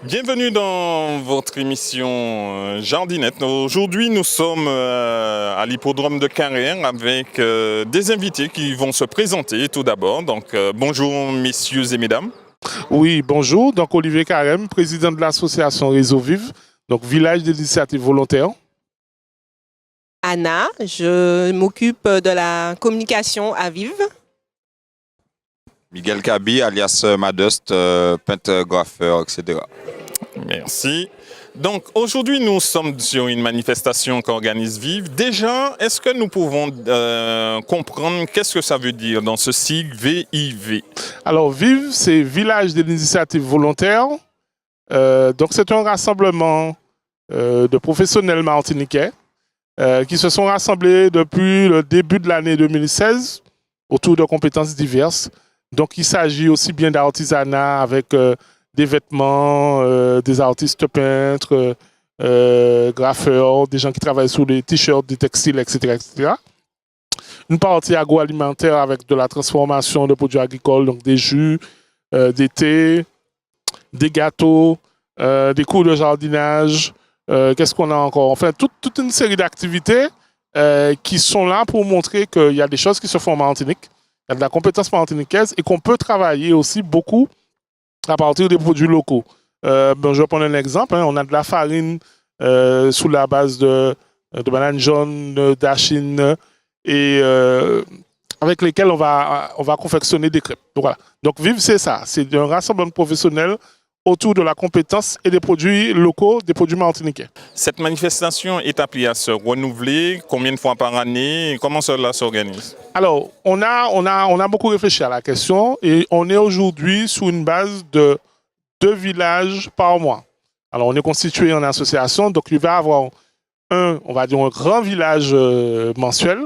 Bienvenue dans votre émission Jardinette. Aujourd'hui, nous sommes à l'hippodrome de Carrère avec des invités qui vont se présenter tout d'abord. Donc, bonjour messieurs et mesdames. Oui, bonjour. Donc, Olivier Carême, président de l'association Réseau Vive, donc village d'initiative volontaire. Anna, je m'occupe de la communication à Vive. Miguel Kabi, alias Madust, peintre, graffeur, etc. Merci. Donc aujourd'hui, nous sommes sur une manifestation qu'organise Vive. Déjà, est-ce que nous pouvons comprendre qu'est-ce que ça veut dire dans ce sigle VIV? Alors, Vive, c'est village d'initiative volontaire. Donc, c'est un rassemblement de professionnels martiniquais qui se sont rassemblés depuis le début de l'année 2016 autour de compétences diverses. Donc, il s'agit aussi bien d'artisanat avec des vêtements, des artistes peintres, graffeurs, des gens qui travaillent sur des t-shirts, des textiles, etc., etc. Une partie agroalimentaire avec de la transformation de produits agricoles, donc des jus, des thés, des gâteaux, des cours de jardinage. Qu'est-ce qu'on a encore? Enfin, toute une série d'activités qui sont là pour montrer qu'il y a des choses qui se font en Martinique, il y a de la compétence martiniquaise et qu'on peut travailler aussi beaucoup à partir des produits locaux. Je vais prendre un exemple. On a de la farine sous la base de bananes jaunes, d'achine et avec lesquelles on va confectionner des crêpes. Donc, voilà. Donc Vive, c'est ça. C'est un rassemblement professionnel autour de la compétence et des produits locaux, des produits martiniquais. Cette manifestation est appelée à se renouveler combien de fois par année? Comment cela s'organise? Alors, on a beaucoup réfléchi à la question et on est aujourd'hui sous une base de 2 villages par mois. Alors, on est constitué en association, donc il va y avoir un grand village mensuel,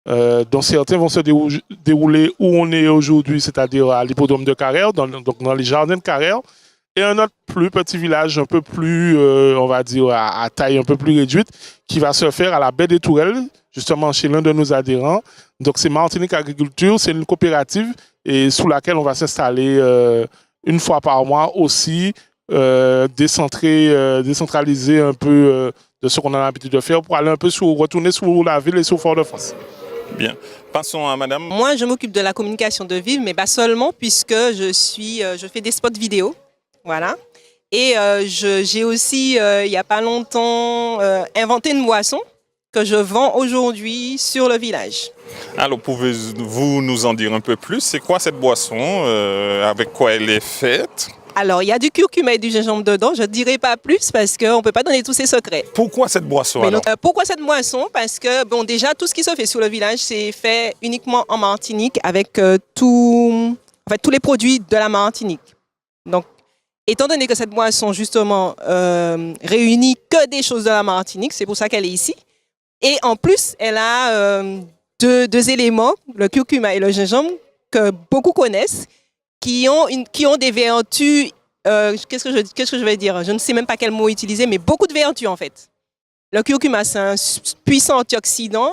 dont certains vont se dérouler où on est aujourd'hui, c'est-à-dire à l'hippodrome de Carrère, donc dans les jardins de Carrère, et un autre plus petit village, un peu plus, à taille un peu plus réduite, qui va se faire à la baie des Tourelles, justement chez l'un de nos adhérents. Donc c'est Martinique Agriculture, c'est une coopérative et sous laquelle on va s'installer une fois par mois aussi, décentraliser un peu de ce qu'on a l'habitude de faire pour aller un peu retourner sur la ville et sur Fort-de-France. Bien. Passons à madame. Moi, je m'occupe de la communication de Vive, mais pas seulement puisque je fais des spots vidéo. Voilà. Et j'ai aussi, il n'y a pas longtemps, inventé une boisson que je vends aujourd'hui sur le village. Alors, pouvez-vous nous en dire un peu plus? C'est quoi cette boisson? Avec quoi elle est faite? Alors, il y a du curcuma et du gingembre dedans. Je ne dirai pas plus parce qu'on ne peut pas donner tous ses secrets. Pourquoi cette boisson alors? Pourquoi cette boisson? Parce que, bon, déjà, tout ce qui se fait sur le village, c'est fait uniquement en Martinique avec tous les produits de la Martinique. Donc, étant donné que cette boisson, justement, réunit que des choses de la Martinique, c'est pour ça qu'elle est ici. Et en plus, elle a deux éléments, le curcuma et le gingembre, que beaucoup connaissent, qui ont des vertus, qu'est-ce que je vais dire? Je ne sais même pas quel mot utiliser, mais beaucoup de vertus en fait. Le curcuma, c'est un puissant antioxydant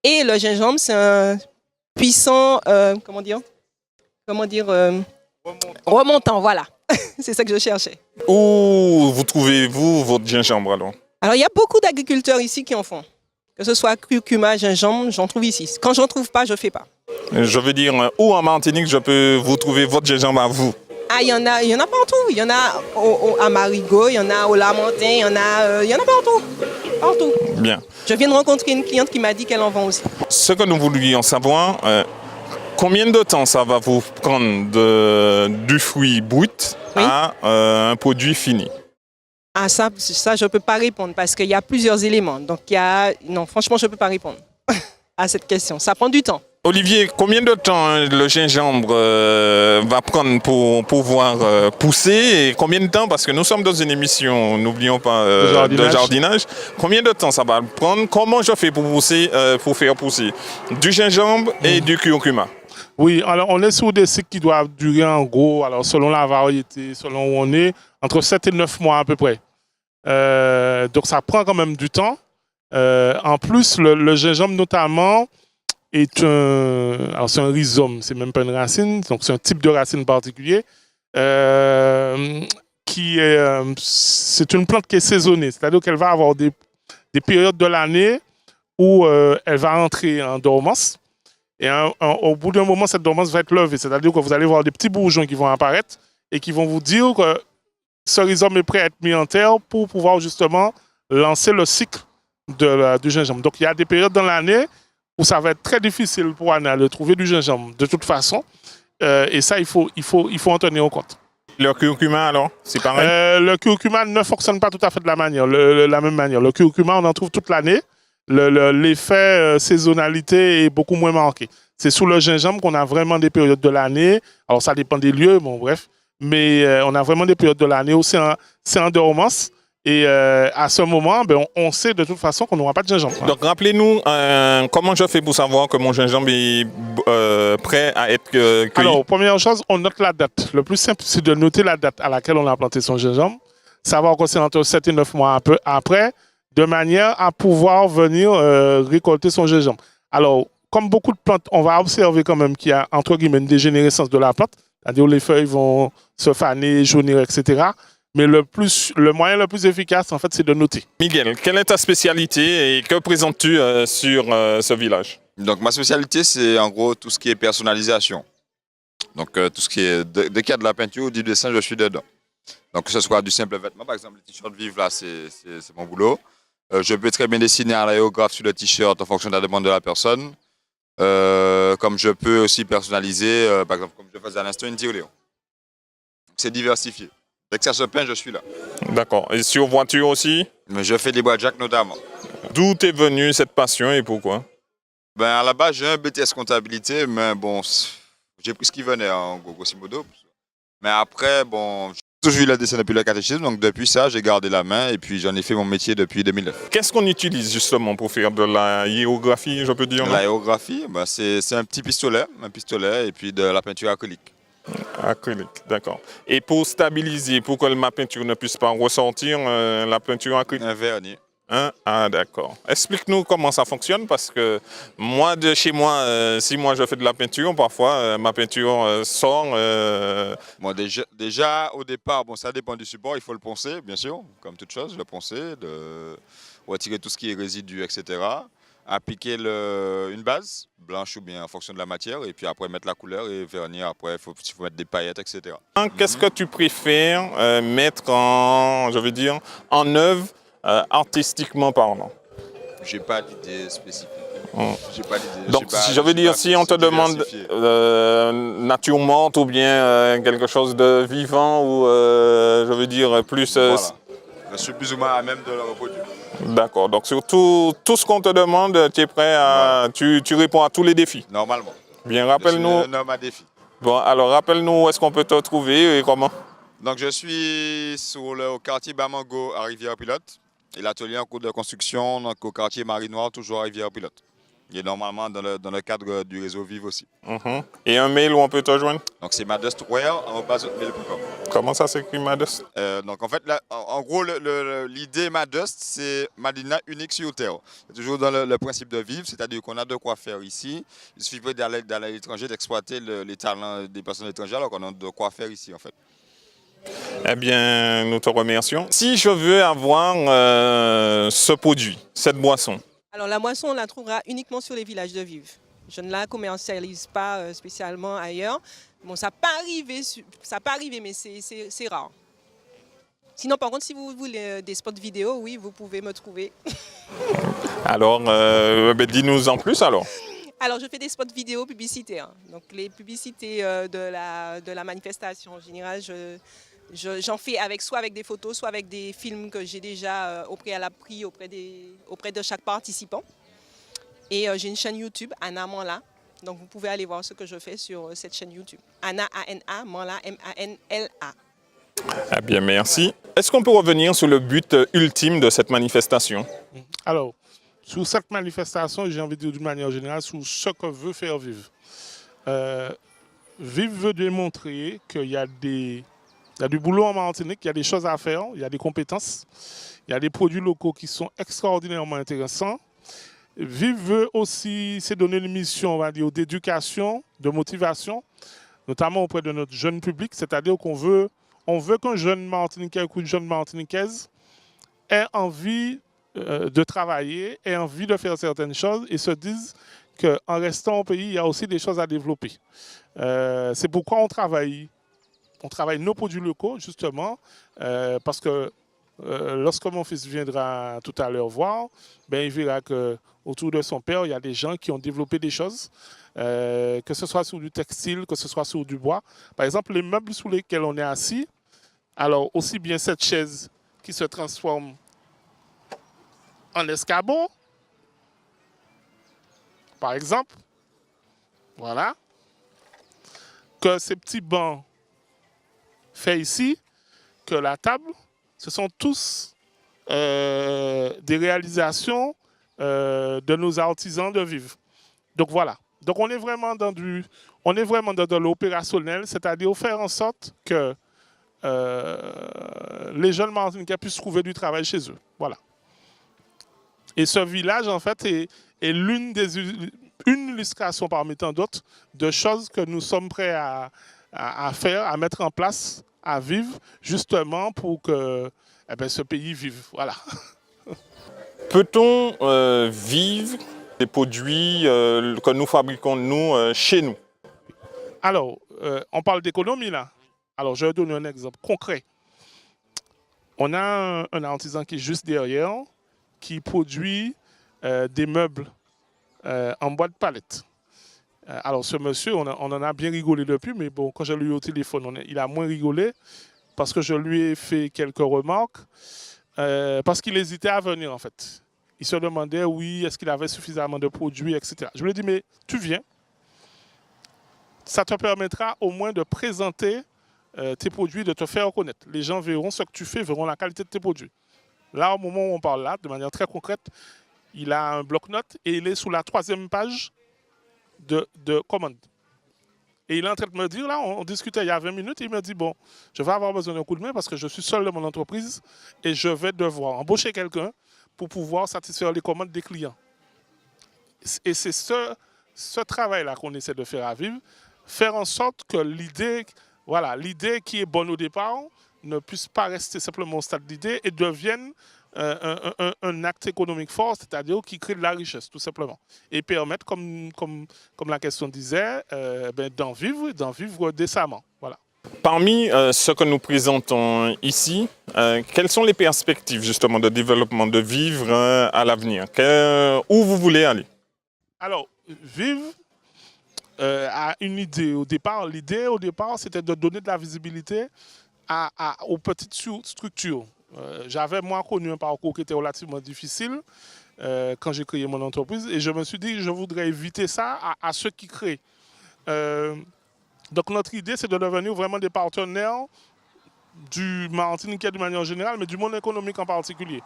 et le gingembre, c'est un puissant, remontant, voilà. C'est ça que je cherchais. Où vous trouvez-vous votre gingembre alors? Alors, il y a beaucoup d'agriculteurs ici qui en font. Que ce soit curcuma, gingembre, j'en trouve ici. Quand j'en trouve pas, je fais pas. Je veux dire, où en Martinique je peux vous trouver votre gingembre à vous? Ah, il y en a partout. Il y en a à Marigot, il y en a au Lamentin, il y en a partout. Partout. Bien. Je viens de rencontrer une cliente qui m'a dit qu'elle en vend aussi. Ce que nous voulions savoir, combien de temps ça va vous prendre du fruit brut à un produit fini? Ah, ça, je ne peux pas répondre parce qu'il y a plusieurs éléments. Donc, non, franchement, je ne peux pas répondre à cette question. Ça prend du temps. Olivier, combien de temps le gingembre va prendre pour pouvoir pousser et combien de temps, parce que nous sommes dans une émission, n'oublions pas, de jardinage, combien de temps ça va prendre? Comment je fais pour faire pousser du gingembre et du curcuma? Oui, alors on est sur des cycles qui doivent durer en gros, alors selon la variété, selon où on est, entre 7 et 9 mois à peu près. Donc ça prend quand même du temps. En plus, le gingembre notamment c'est un rhizome, c'est même pas une racine, donc c'est un type de racine particulier qui est c'est une plante qui est saisonnée, c'est-à-dire qu'elle va avoir des périodes de l'année où elle va entrer en dormance. Et au bout d'un moment, cette dormance va être levée, c'est-à-dire que vous allez voir des petits bourgeons qui vont apparaître et qui vont vous dire que ce rhizome est prêt à être mis en terre pour pouvoir justement lancer le cycle du gingembre. Donc il y a des périodes dans l'année où ça va être très difficile pour Anna de trouver du gingembre de toute façon. Et ça, il faut en tenir compte. Le curcuma, alors, c'est pareil? Le curcuma ne fonctionne pas tout à fait de la même manière. Le curcuma, on en trouve toute l'année. L'effet saisonnalité est beaucoup moins marqué. C'est sous le gingembre qu'on a vraiment des périodes de l'année. Alors, ça dépend des lieux, bon, bref. Mais on a vraiment des périodes de l'année où c'est en dormance. Et à ce moment, on sait de toute façon qu'on n'aura pas de gingembre. Donc, rappelez-nous comment je fais pour savoir que mon gingembre est prêt à être cueilli. Alors, première chose, on note la date. Le plus simple, c'est de noter la date à laquelle on a planté son gingembre. Savoir que c'est entre 7 et 9 mois après, de manière à pouvoir venir récolter son gingembre. Alors, comme beaucoup de plantes, on va observer quand même qu'il y a, entre guillemets, une dégénérescence de la plante. C'est-à-dire que les feuilles vont se faner, jaunir, etc. Mais le moyen le plus efficace, en fait, c'est de noter. Miguel, quelle est ta spécialité et que présentes-tu sur ce village? Donc ma spécialité, c'est en gros tout ce qui est personnalisation. Donc tout ce qui est, dès qu'il y a de la peinture ou du dessin, je suis dedans. Donc que ce soit du simple vêtement, par exemple les t-shirts Vive, là, c'est mon boulot. Je peux très bien dessiner un aérographe sur le t-shirt en fonction de la demande de la personne. Comme je peux aussi personnaliser, par exemple, comme je faisais à l'instant, une tirelire. C'est diversifié. Dès que ça se peint, je suis là. D'accord. Et sur voiture aussi? Mais je fais des bois jack notamment. D'où est venue cette passion et pourquoi? Ben, à la base, j'ai un BTS comptabilité, mais bon, j'ai pris ce qui venait en grosso modo. Mais après, bon, j'ai toujours eu le dessin depuis le catéchisme, donc depuis ça, j'ai gardé la main et puis j'en ai fait mon métier depuis 2009. Qu'est-ce qu'on utilise justement pour faire de la hiérographie, je peux dire? La hiérographie, ben, c'est un petit pistolet et puis de la peinture acrylique. Acrylique, d'accord. Et pour stabiliser, pour que ma peinture ne puisse pas ressortir, la peinture acrylique? Un vernis. Hein? Ah, d'accord. Explique-nous comment ça fonctionne, parce que moi, de chez moi, si moi je fais de la peinture, parfois ma peinture sort. Bon, déjà, au départ, bon, ça dépend du support, il faut le poncer, bien sûr, comme toute chose, le poncer, retirer tout ce qui est résidu, etc. Appliquer une base, blanche ou bien en fonction de la matière, et puis après mettre la couleur et vernir. Après, il faut mettre des paillettes, etc. Qu'est-ce que tu préfères mettre en œuvre artistiquement parlant? J'ai pas d'idée spécifique. J'ai pas d'idée. Donc, si on te demande nature morte ou bien quelque chose de vivant ou plus. Voilà. Je suis plus ou moins à même de le reproduire. D'accord. Donc, sur tout ce qu'on te demande, tu es prêt à. Voilà. Tu réponds à tous les défis. Normalement. Bien, rappelle-nous. Je suis un homme à défi. Bon, alors rappelle-nous où est-ce qu'on peut te trouver et comment. Donc, je suis au quartier Bamango à Rivière-Pilote. Et l'atelier en cours de construction, donc au quartier Marie-Noire, toujours à Rivière-Pilote. Il est normalement dans le cadre du réseau Vive aussi. Et un mail où on peut te joindre? Donc c'est madustware@hotmail.com. Comment ça s'écrit Madust? Donc en fait, en gros, l'idée Madust, c'est Madina unique sur Terre. C'est toujours dans le principe de Vive, c'est-à-dire qu'on a de quoi faire ici. Il suffit pas d'aller à l'étranger, d'exploiter les talents des personnes étrangères, alors qu'on a de quoi faire ici en fait. Eh bien, nous te remercions. Si je veux avoir ce produit, cette boisson. Alors la boisson, on la trouvera uniquement sur les villages de Vive. Je ne la commercialise pas spécialement ailleurs. Bon, ça peut arriver, mais c'est rare. Sinon, par contre, si vous voulez des spots vidéo, oui, vous pouvez me trouver. Alors, dis-nous en plus alors. Alors, je fais des spots vidéo publicitaires. Donc, les publicités de la manifestation en général, j'en fais soit avec des photos, soit avec des films que j'ai déjà au préalable pris auprès de chaque participant. Et j'ai une chaîne YouTube, Anna Manla. Donc, vous pouvez aller voir ce que je fais sur cette chaîne YouTube. Anna, A-N-A, Manla, M-A-N-L-A. Eh bien, merci. Est-ce qu'on peut revenir sur le but ultime de cette manifestation? Alors, sur cette manifestation, j'ai envie de dire d'une manière générale, sur ce que veut faire Vive. Vive veut démontrer qu'il y a du boulot en Martinique, il y a des choses à faire, il y a des compétences, il y a des produits locaux qui sont extraordinairement intéressants. Vive veut aussi se donner une mission, on va dire, d'éducation, de motivation, notamment auprès de notre jeune public, c'est-à-dire qu'on veut on veut qu'un jeune Martiniquais ou une jeune Martiniquaise ait envie de travailler, ait envie de faire certaines choses et se dise qu'en restant au pays, il y a aussi des choses à développer. C'est pourquoi on travaille nos produits locaux, justement, parce que lorsque mon fils viendra tout à l'heure voir, ben, il verra qu'autour de son père, il y a des gens qui ont développé des choses, que ce soit sur du textile, que ce soit sur du bois. Par exemple, les meubles sous lesquels on est assis, alors aussi bien cette chaise qui se transforme en escabeau, par exemple, voilà, que ces petits bancs faits ici, que la table, ce sont tous des réalisations de nos artisans de vivre. Donc voilà. Donc on est vraiment dans de l'opérationnel, c'est-à-dire faire en sorte que les jeunes Martiniquais puissent trouver du travail chez eux. Voilà. Et ce village, en fait, est une illustration parmi tant d'autres de choses que nous sommes prêts à faire, à mettre en place, à vivre, justement pour que ce pays vive. Voilà. Peut-on vivre des produits que nous fabriquons, nous, chez nous? Alors, on parle d'économie, là. Alors, je vais donner un exemple concret. On a un artisan qui est juste derrière, qui produit des meubles en bois de palette. Alors, ce monsieur, on en a bien rigolé depuis, mais bon, quand je lui ai eu au téléphone, il a moins rigolé parce que je lui ai fait quelques remarques, parce qu'il hésitait à venir, en fait. Il se demandait, oui, est-ce qu'il avait suffisamment de produits, etc. Je lui ai dit, mais tu viens. Ça te permettra au moins de présenter tes produits, de te faire reconnaître. Les gens verront ce que tu fais, verront la qualité de tes produits. Là, au moment où on parle là, de manière très concrète, il a un bloc-notes et il est sous la 3e page de commande. Et il est en train de me dire, là, on discutait il y a 20 minutes, et il me dit, bon, je vais avoir besoin d'un coup de main parce que je suis seul de mon entreprise et je vais devoir embaucher quelqu'un pour pouvoir satisfaire les commandes des clients. Et c'est ce travail-là qu'on essaie de faire à vivre, faire en sorte que l'idée qui est bonne au départ ne puisse pas rester simplement au stade d'idée et devienne un acte économique fort, c'est-à-dire qui crée de la richesse, tout simplement. Et permettre, comme la question disait, d'en vivre décemment. Voilà. Parmi ce que nous présentons ici, quelles sont les perspectives justement de développement, de vivre à l'avenir? Où vous voulez aller? Alors, vivre a une idée au départ. L'idée au départ, c'était de donner de la visibilité aux petites structures. J'avais moi connu un parcours qui était relativement difficile quand j'ai créé mon entreprise et je me suis dit que je voudrais éviter ça à ceux qui créent. Donc notre idée, c'est de devenir vraiment des partenaires du Martiniquais de manière générale, mais du monde économique en particulier.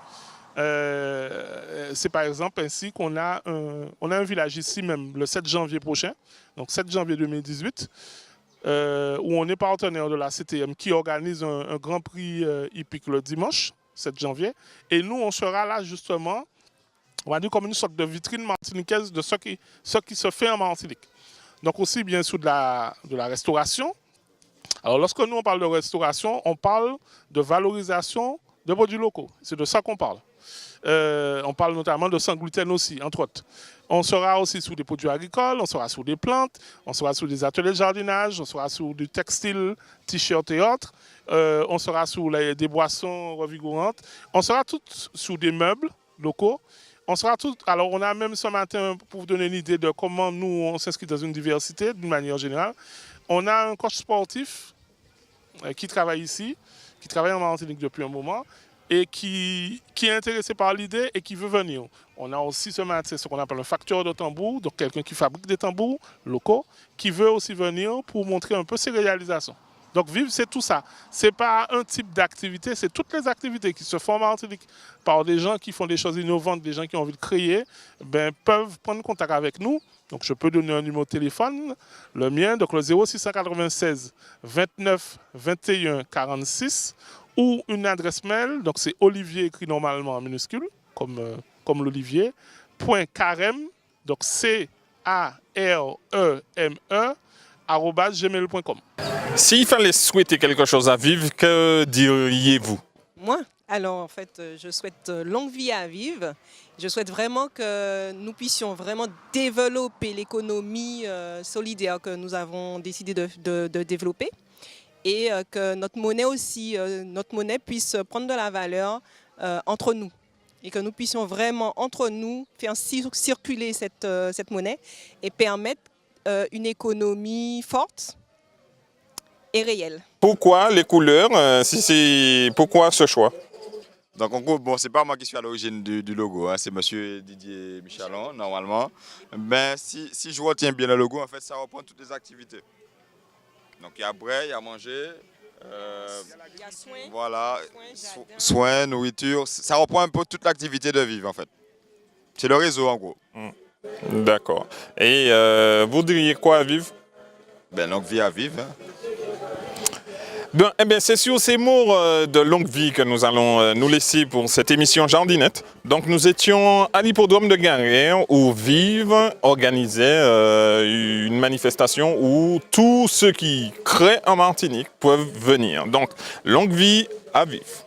C'est par exemple ainsi qu'on a un village ici même le 7 janvier prochain, donc 7 janvier 2018, où on est partenaire de la CTM qui organise un grand prix hippique le dimanche 7 janvier. Et nous, on sera là justement, on va dire comme une sorte de vitrine martiniquaise de ce qui se fait en Martinique. Donc aussi bien sûr de la restauration. Alors lorsque nous on parle de restauration, on parle de valorisation de produits locaux. C'est de ça qu'on parle. On parle notamment de sans gluten aussi, entre autres. On sera aussi sur des produits agricoles, on sera sur des plantes, on sera sur des ateliers de jardinage, on sera sur du textile, t-shirt et autres. On sera sur des boissons revigorantes. On sera tous sur des meubles locaux. On sera tous. Alors, on a même ce matin, pour vous donner une idée de comment nous, on s'inscrit dans une diversité, d'une manière générale. On a un coach sportif qui travaille ici, qui travaille en Martinique depuis un moment et qui est intéressé par l'idée et qui veut venir. On a aussi ce matin ce qu'on appelle un facteur de tambour, donc quelqu'un qui fabrique des tambours locaux, qui veut aussi venir pour montrer un peu ses réalisations. Donc vivre, c'est tout ça. Ce n'est pas un type d'activité, c'est toutes les activités qui se font en Martinique par des gens qui font des choses innovantes, des gens qui ont envie de créer, peuvent prendre contact avec nous. Donc je peux donner un numéro de téléphone, le mien, donc le 0696 29 21 46, ou une adresse mail, donc c'est Olivier écrit normalement en minuscule, comme l'Olivier, .carême, donc CAREME, jardinage@gmail.com. S'il fallait souhaiter quelque chose à vivre, que diriez-vous? Moi, alors en fait, je souhaite longue vie à vivre. Je souhaite vraiment que nous puissions vraiment développer l'économie solidaire que nous avons décidé de développer et que notre monnaie aussi, notre monnaie puisse prendre de la valeur entre nous et que nous puissions vraiment entre nous faire circuler cette monnaie et permettre une économie forte et réelle. Pourquoi les couleurs? Pourquoi ce choix? Donc en gros, bon, c'est pas moi qui suis à l'origine du logo, hein, c'est monsieur Didier Michalon, normalement. Mais si je retiens bien le logo, en fait, ça reprend toutes les activités. Donc il y a bray, il y a manger, Il y a soin, voilà, jardin. soins, nourriture. Ça reprend un peu toute l'activité de vivre, en fait. C'est le réseau, en gros. D'accord. Et vous diriez quoi à vivre? Ben, longue vie à vivre. Hein. Bien, eh bien, c'est sur ces mots de longue vie que nous allons nous laisser pour cette émission Jardinette. Donc nous étions à l'hippodrome de Garet où Vive organisait une manifestation où tous ceux qui créent en Martinique peuvent venir. Donc longue vie à Vive.